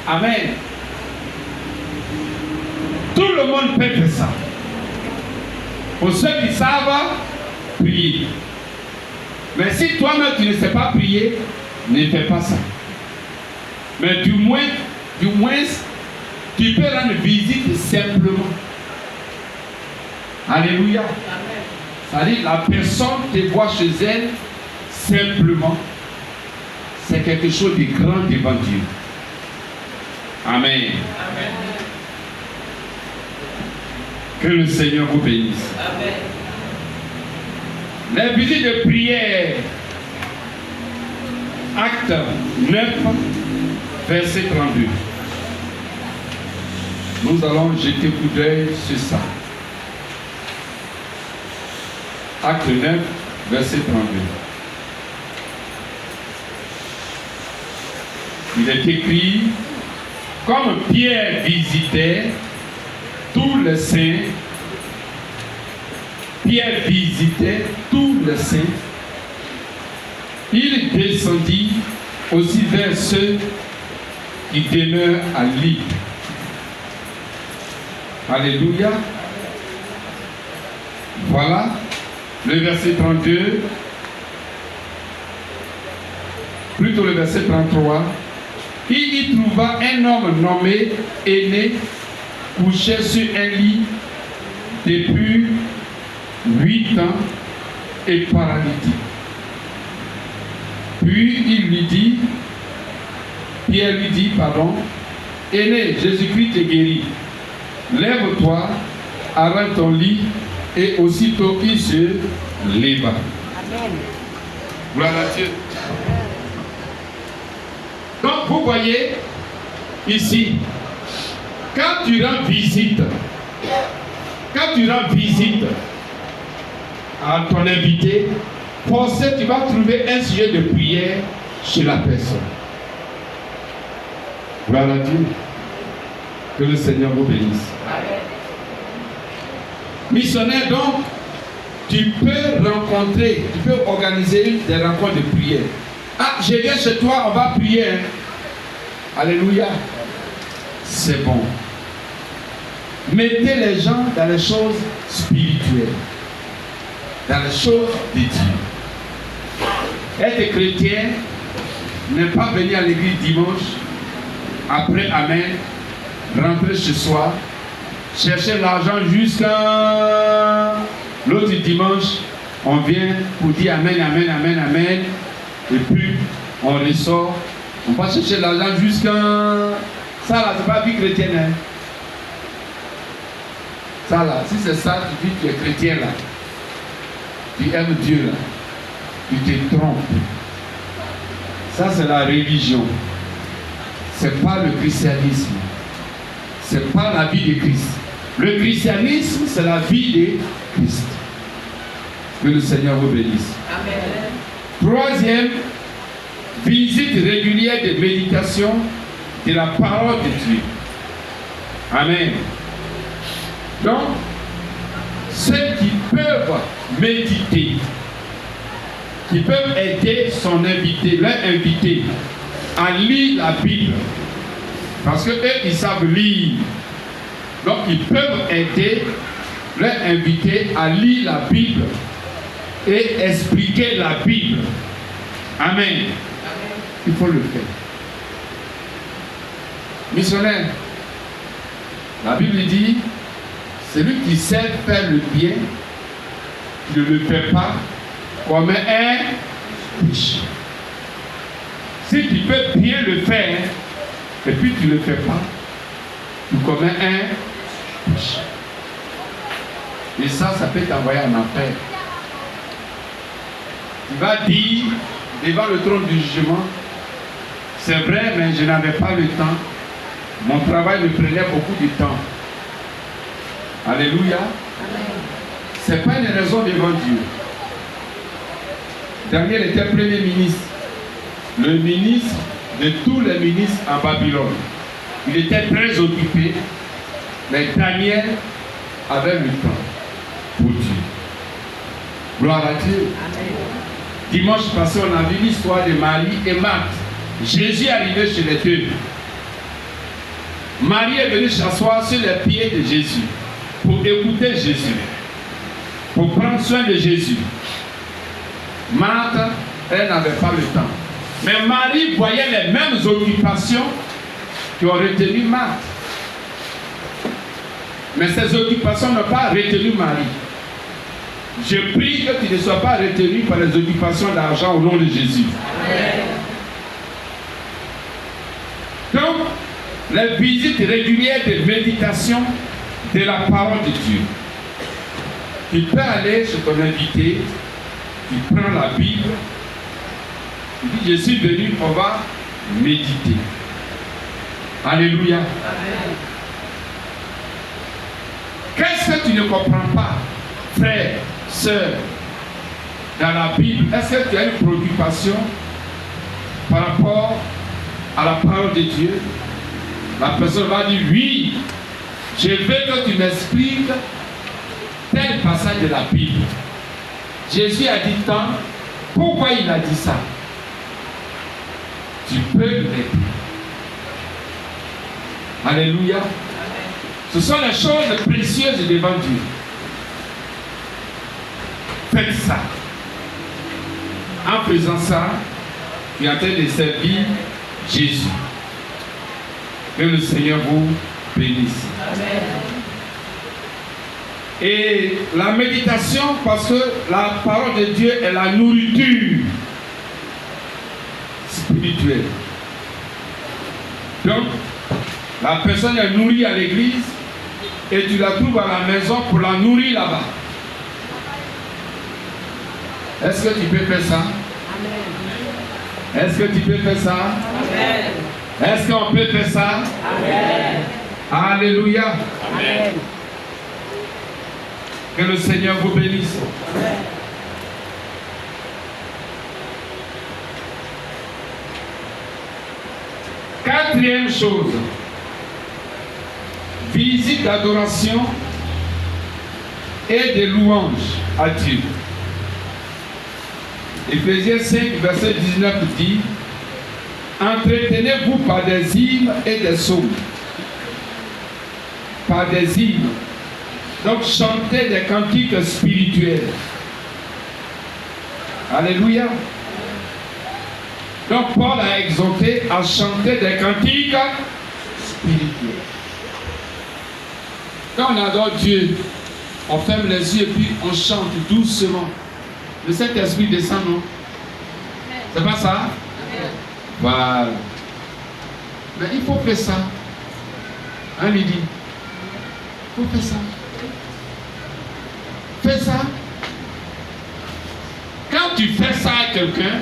Amen. Tout le monde peut faire ça. Pour ceux qui savent prier. Mais si toi-même tu ne sais pas prier, ne fais pas ça. Mais du moins, tu peux rendre visite simplement. Alléluia. C'est-à-dire la personne te voit chez elle simplement. C'est quelque chose de grand devant Dieu. Amen. Amen. Que le Seigneur vous bénisse. Amen. La visite de prière. Acte 9, verset 32. Nous allons jeter coup d'œil sur ça. Acte 9, verset 32. Il est écrit, comme Pierre visitait tous les saints, Pierre visitait tous les saints, il descendit aussi vers ceux qui demeurent à l'île. Alléluia. Voilà le verset 32, plutôt le verset 33. Il y trouva un homme nommé Aîné, couché sur un lit depuis 8 ans et paralytique. Puis il lui dit, Pierre lui dit, Aîné, Jésus-Christ te guérit. Lève-toi, arrête ton lit, et aussitôt il se leva. Amen. Gloire à Dieu. Donc vous voyez ici, quand tu rends visite à ton invité, forcément tu vas trouver un sujet de prière chez la personne. Gloire à Dieu. Que le Seigneur vous bénisse. Amen. Missionnaire, donc, tu peux rencontrer, tu peux organiser des rencontres de prière. Ah, je viens chez toi, on va prier. Alléluia. C'est bon. Mettez les gens dans les choses spirituelles, dans les choses de Dieu. Être chrétien, ne pas venir à l'église dimanche, après Amen, rentrer chez soi, chercher l'argent jusqu'à l'autre dimanche, on vient pour dire Amen, Amen, Amen, Amen, et puis on ressort, on va chercher l'argent jusqu'à... Ça là, c'est pas vie chrétienne, hein? Ça là, si c'est ça, tu dis que tu es chrétien là, tu aimes Dieu là, tu te trompes. Ça c'est la religion, c'est pas le christianisme, c'est pas la vie de Christ. Le christianisme, c'est la vie de Christ. Que le Seigneur vous bénisse. Amen. Troisième, visite régulière de méditation de la parole de Dieu. Amen. Donc, ceux qui peuvent méditer, qui peuvent aider son invité, leur invité à lire la Bible, parce qu'eux, ils savent lire. Donc, ils peuvent aider leur invité à lire la Bible et expliquer la Bible. Amen. Il faut le faire. Missionnaire, la Bible dit, celui qui sait faire le bien, ne le fait pas comme un péché. Si tu peux bien le faire, et puis tu ne le fais pas, tu commets un péché. Et ça peut t'envoyer en enfer. Tu vas dire devant le trône du jugement, c'est vrai, mais je n'avais pas le temps. Mon travail me prenait beaucoup de temps. Alléluia. Ce n'est pas une raison devant Dieu. Daniel était premier ministre. Le ministre de tous les ministres en Babylone. Il était très occupé. Mais Daniel avait le temps pour Dieu. Gloire à Dieu. Amen. Dimanche passé, on a vu l'histoire de Marie et Marthe. Jésus est arrivé chez les deux. Marie est venue s'asseoir sur les pieds de Jésus pour écouter Jésus, pour prendre soin de Jésus. Marthe, elle n'avait pas le temps. Mais Marie voyait les mêmes occupations qui ont retenu Marthe. Mais ces occupations n'ont pas retenu Marie. Je prie que tu ne sois pas retenu par les occupations d'argent au nom de Jésus. Amen. Donc, les visites régulières de méditation de la parole de Dieu. Tu peux aller chez ton invité, tu prends la Bible, tu dis, je suis venu, on va méditer. Alléluia. Amen. Qu'est-ce que tu ne comprends pas, frère, sœur, dans la Bible? Est-ce que tu as une préoccupation par rapport à la parole de Dieu? La personne va dire, oui, je veux que tu m'expliques tel passage de la Bible. Jésus a dit tant, pourquoi il a dit ça? Tu peux l'aider. Alléluia. Ce sont les choses précieuses devant Dieu. Faites ça. En faisant ça, tu es en train de servir Jésus. Que le Seigneur vous bénisse. Amen. Et la méditation, parce que la parole de Dieu est la nourriture spirituelle. Donc, la personne est nourrie à l'église et tu la trouves à la maison pour la nourrir là-bas. Est-ce que tu peux faire ça? Amen. Est-ce que tu peux faire ça? Amen. Est-ce qu'on peut faire ça? Amen. Alléluia. Amen. Que le Seigneur vous bénisse. Amen. Quatrième chose, visite d'adoration et de louange à Dieu. Éphésiens 5, verset 19 dit, entretenez-vous par des hymnes et des psaumes. Par des hymnes. Donc chantez des cantiques spirituels. Alléluia. Donc Paul a exhorté à chanter des cantiques spirituels. Quand on adore Dieu, on ferme les yeux et puis on chante doucement. Le Saint-Esprit descend, non? C'est pas ça? Voilà. Mais il faut faire ça. Hein, Lydie? Il faut faire ça. Fais ça. Quand tu fais ça à quelqu'un,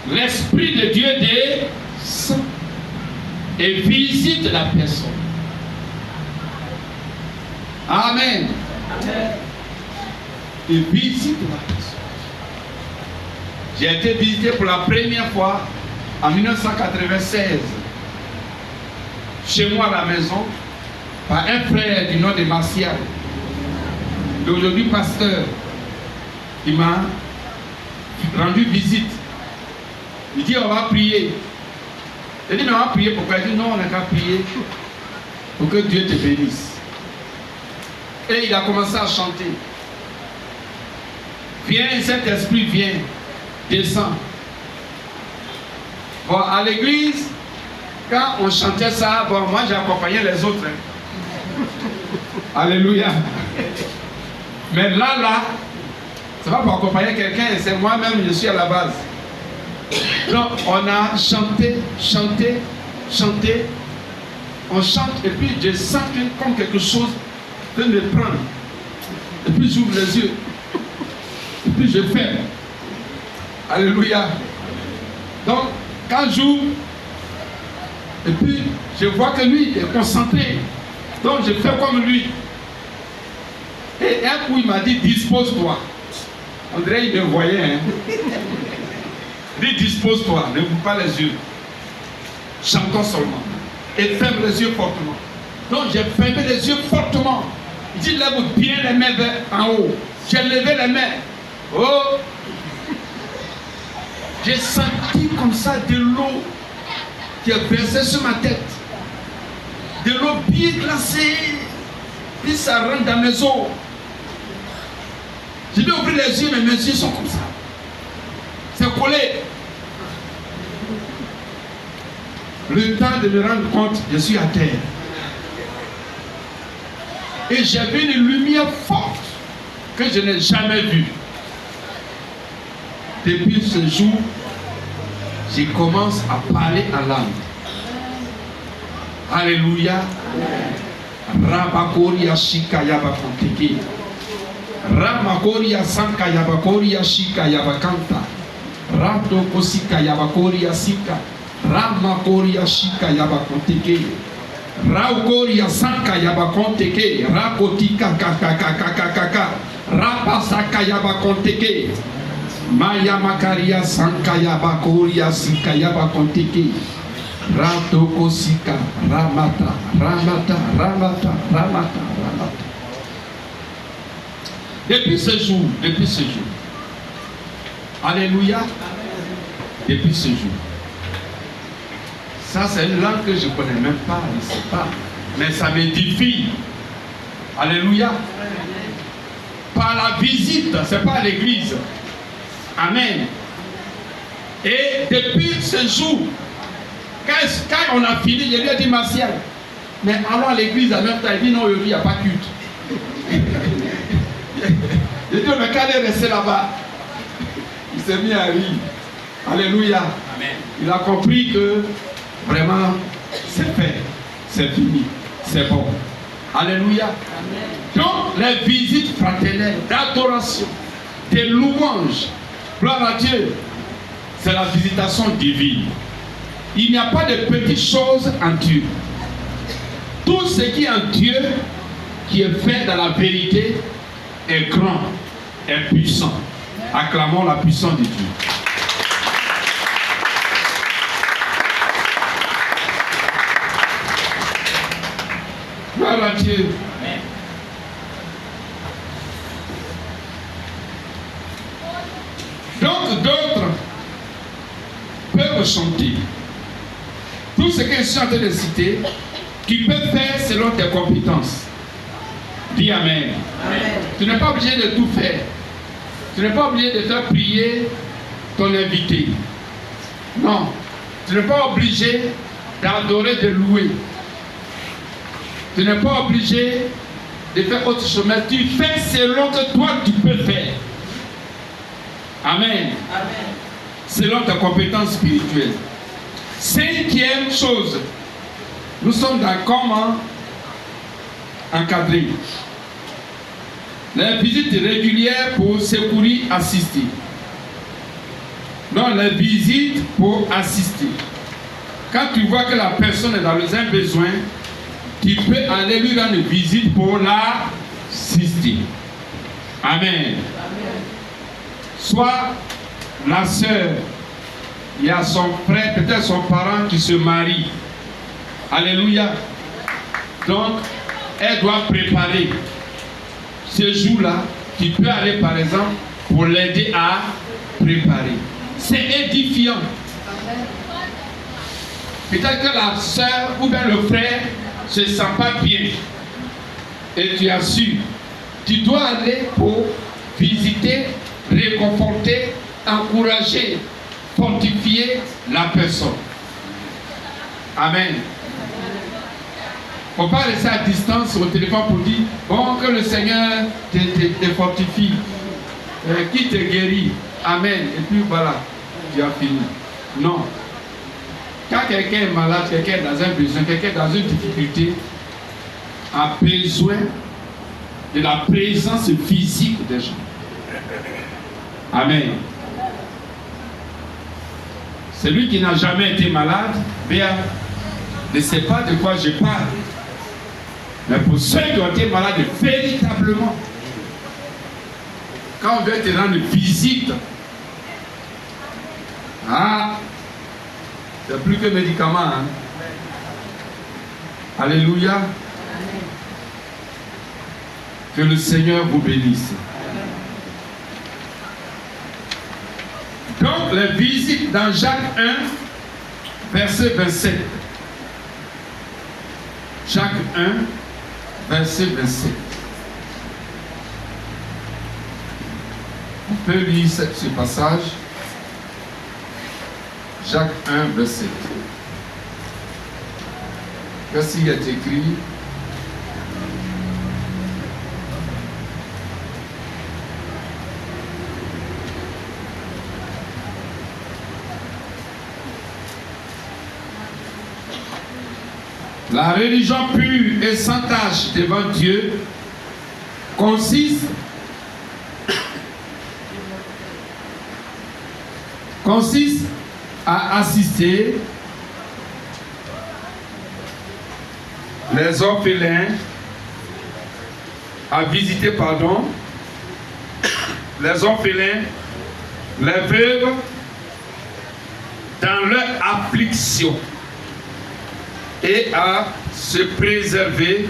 l'Esprit de Dieu descend et visite la personne. Amen. Amen. Et visite la personne. J'ai été visité pour la première fois en 1996 chez moi à la maison par un frère du nom de Martial, d'aujourd'hui pasteur. Il m'a rendu visite. Il dit on va prier. J'ai dit mais on va prier pourquoi? Il dit non, on n'a qu'à prier pour que Dieu te bénisse. Et il a commencé à chanter. Viens, cet esprit vient, descend. Bon, à l'église, quand on chantait ça, bon, moi j'accompagnais les autres. Hein. Alléluia. Mais là, c'est pas pour accompagner quelqu'un, c'est moi-même, je suis à la base. Donc, on a chanté. On chante et puis je sens que comme quelque chose peut me prendre. Et puis j'ouvre les yeux. Et puis je fais. Alléluia. Donc, quand j'ouvre, et puis je vois que lui est concentré. Donc je fais comme lui. Et un coup il m'a dit dispose-toi. On dirait qu'il me voyait. Hein. Il dit dispose-toi, ne ouvre pas les yeux. Chantons seulement. Et ferme les yeux fortement. Donc j'ai fermé les yeux fortement. Il dit lève bien les mains vers en haut. J'ai levé les mains. Oh! J'ai senti comme ça de l'eau qui est versée sur ma tête. de l'eau bien glacée. Puis ça rentre dans mes os. Je vais ouvrir les yeux, mais mes yeux sont comme ça. C'est collé. Le temps de me rendre compte, je suis à terre. Et j'avais une lumière forte que je n'ai jamais vue. Depuis ce jour, je commence à parler en langue. Alléluia. Rabakoria shika yabakonteke. Ramakoria sanka yabakoria shika yabakanta. Rato kosika yabakoria sika. Ramakoria shika yabakonteke. Raukoria sanka yabakonteke. Rakotika kakakakakaka. Rapasaka yabakonteke. Maya makaria sanka yabakoria sika yabakonteke. Ratoko sika ramata ramata ramata ramata ramata. Depuis ce jour, alléluia, depuis ce jour, ça c'est une langue que je ne connais même pas, je ne sais pas, mais ça m'édifie, alléluia, par la visite, c'est pas à l'église, amen. Et depuis ce jour, quand on a fini, je lui ai dit, Martial, mais allons à l'église en même temps. Il dit, non, il n'y a pas de culte. Je dis, mais quand il est resté là-bas, il s'est mis à rire. Alléluia. Amen. Il a compris que vraiment, c'est fait, c'est fini, c'est bon. Alléluia. Amen. Donc, les visites fraternelles, d'adoration, des louanges, gloire à Dieu, c'est la visitation divine. Il n'y a pas de petites choses en Dieu. Tout ce qui est en Dieu, qui est fait dans la vérité, est grand, est puissant. Acclamons la puissance de Dieu. Gloire à Dieu. Donc d'autres peuvent chanter. Tout ce que je suis en train de citer, tu peux faire selon tes compétences. Dis Amen. Amen. Tu n'es pas obligé de tout faire. Tu n'es pas obligé de faire prier ton invité. Non. Tu n'es pas obligé d'adorer, de louer. Tu n'es pas obligé de faire autre chose. Mais tu fais selon que toi tu peux faire. Amen. Amen. Selon ta compétence spirituelle. Cinquième chose, nous sommes dans comment encadrer. Les visites régulières pour secourir, assister. Donc les visites pour assister. Quand tu vois que la personne est dans un besoin, tu peux aller lui rendre une visite pour l'assister. Amen. Soit la sœur, il y a son frère, peut-être son parent qui se marie. Alléluia. Donc, elle doit préparer ce jour-là. Tu peux aller, par exemple, pour l'aider à préparer. C'est édifiant. Peut-être que la soeur ou bien le frère ne se sent pas bien. Et tu as su. Tu dois aller pour visiter, réconforter, encourager, fortifier la personne. Amen. Il ne faut pas rester à distance au téléphone pour dire, bon, que le Seigneur te fortifie, qui te guérit. Amen. Et puis voilà, tu as fini. Non. Quand quelqu'un est malade, quelqu'un est dans un besoin, quelqu'un est dans une difficulté, a besoin de la présence physique des gens. Amen. Celui qui n'a jamais été malade, bien, ne sait pas de quoi je parle. Mais pour ceux qui ont été malades véritablement, quand on veut te rendre visite, c'est plus que médicament. Hein? Alléluia. Que le Seigneur vous bénisse. Donc, les visites dans Jacques 1, verset 27. Jacques 1, verset 27. On peut lire ce passage. Jacques 1, verset 7. Qu'est-ce qu'il est écrit? La religion pure et sans tache devant Dieu consiste à assister les orphelins, à visiter, les orphelins, les veuves dans leur affliction et à se préserver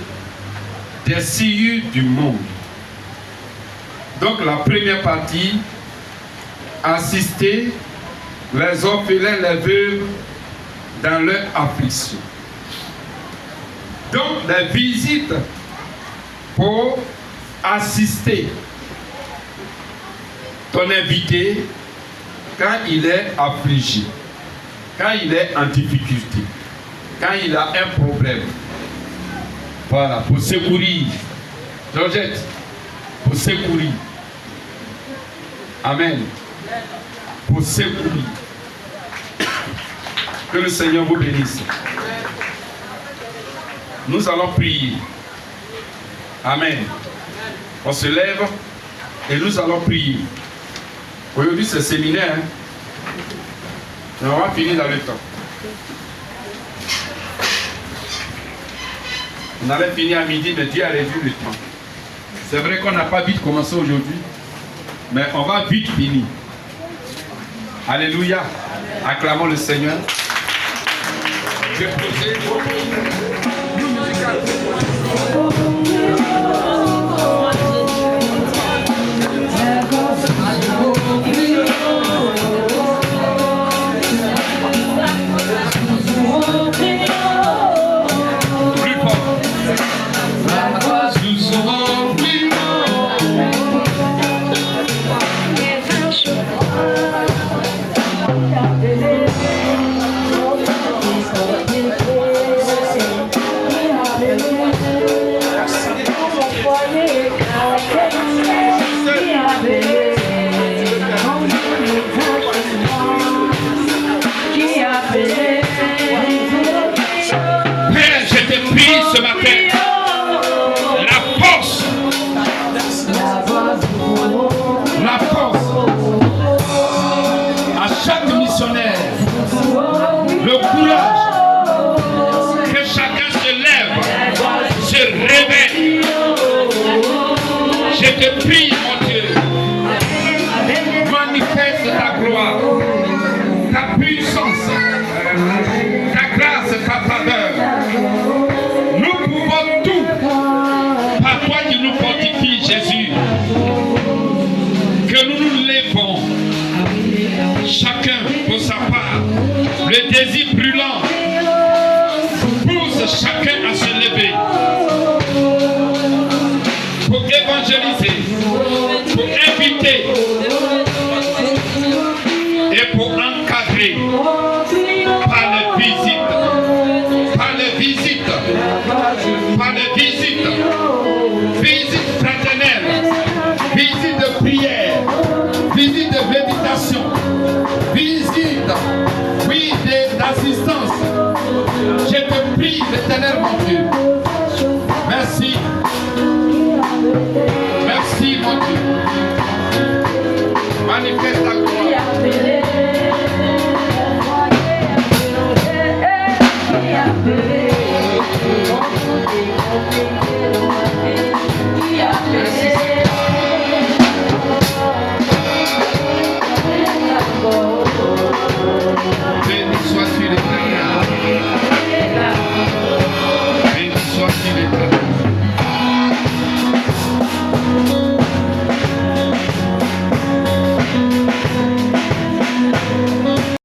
des souillures du monde. Donc la première partie, assister les orphelins, les veuves dans leur affliction. Donc les visites pour assister ton invité quand il est affligé, quand il est en difficulté, quand il a un problème. Voilà, pour secourir. Georgette, pour secourir. Amen. Pour secourir. Que le Seigneur vous bénisse. Nous allons prier. Amen. On se lève et nous allons prier. Aujourd'hui c'est séminaire. Et on va finir dans le temps. On avait fini à midi, mais Dieu a réduit le temps. C'est vrai qu'on n'a pas vite commencé aujourd'hui, mais on va vite finir. Alléluia. Acclamons le Seigneur. Déposez vos musicales. Ce matin, la force à chaque missionnaire, le courage, que chacun se lève, se réveille. Je te prie, mon Dieu, manifeste ta gloire, ta puissance, ta grâce, ta faveur. Toi qui nous fortifie, Jésus, que nous nous lèvons, chacun pour sa part, le désir brûlant pousse chacun à se lever pour évangéliser, pour inviter et pour encadrer par les visites, par les visites, par les visites. Visite fraternelle, visite de prière, visite de méditation, visite, oui, d'assistance. Je te prie, l'Éternel mon